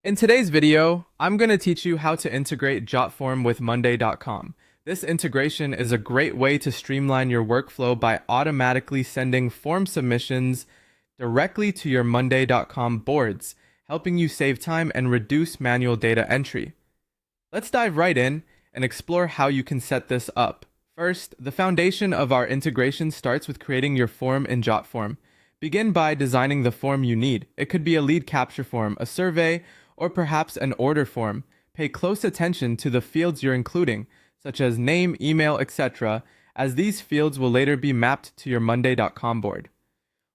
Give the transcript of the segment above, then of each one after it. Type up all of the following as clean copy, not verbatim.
In today's video, I'm going to teach you how to integrate JotForm with Monday.com. This integration is a great way to streamline your workflow by automatically sending form submissions directly to your Monday.com boards, helping you save time and reduce manual data entry. Let's dive right in and explore how you can set this up. First, the foundation of our integration starts with creating your form in JotForm. Begin by designing the form you need. It could be a lead capture form, a survey, or perhaps an order form. Pay close attention to the fields you're including, such as name, email, etc., as these fields will later be mapped to your Monday.com board.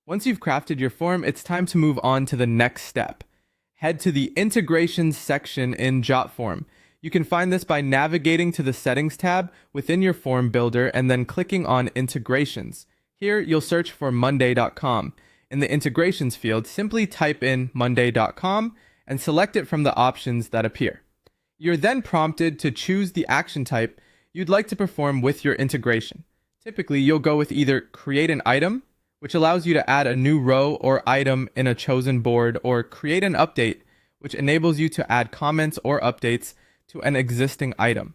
Once you've crafted your form, it's time to move on to the next step. Head to the Integrations section in JotForm. You can find this by navigating to the Settings tab within your form builder and then clicking on Integrations. Here, you'll search for Monday.com. In the Integrations field, simply type in Monday.com and select it from the options that appear. You're then prompted to choose the action type you'd like to perform with your integration. Typically, you'll go with either Create an Item, which allows you to add a new row or item in a chosen board, or Create an Update, which enables you to add comments or updates to an existing item.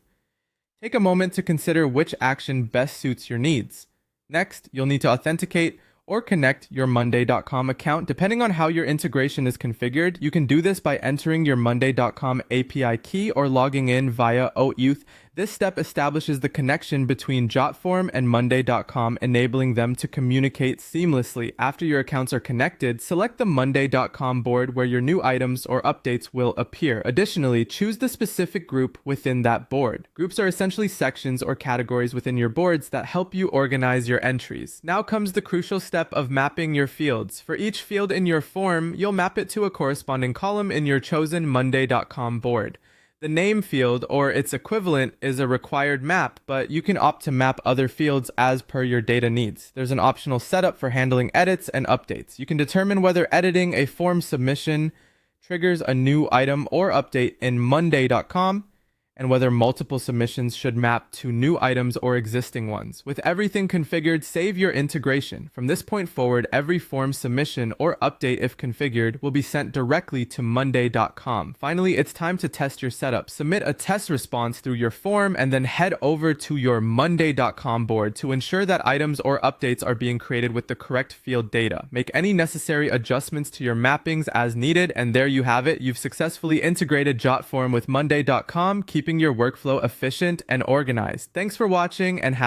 Take a moment to consider which action best suits your needs. Next, you'll need to authenticate or connect your Monday.com account. Depending on how your integration is configured, you can do this by entering your Monday.com API key or logging in via OAuth. This step establishes the connection between JotForm and Monday.com, enabling them to communicate seamlessly. After your accounts are connected, select the Monday.com board where your new items or updates will appear. Additionally, choose the specific group within that board. Groups are essentially sections or categories within your boards that help you organize your entries. Now comes the crucial step of mapping your fields. For each field in your form, you'll map it to a corresponding column in your chosen Monday.com board. The name field, or its equivalent, is a required map, but you can opt to map other fields as per your data needs. There's an optional setup for handling edits and updates. You can determine whether editing a form submission triggers a new item or update in Monday.com, and whether multiple submissions should map to new items or existing ones. With everything configured, save your integration. From this point forward, every form submission or update, if configured, will be sent directly to Monday.com. Finally, it's time to test your setup. Submit a test response through your form and then head over to your Monday.com board to ensure that items or updates are being created with the correct field data. Make any necessary adjustments to your mappings as needed, and there you have it. You've successfully integrated JotForm with Monday.com, keeping your workflow efficient and organized. Thanks for watching and have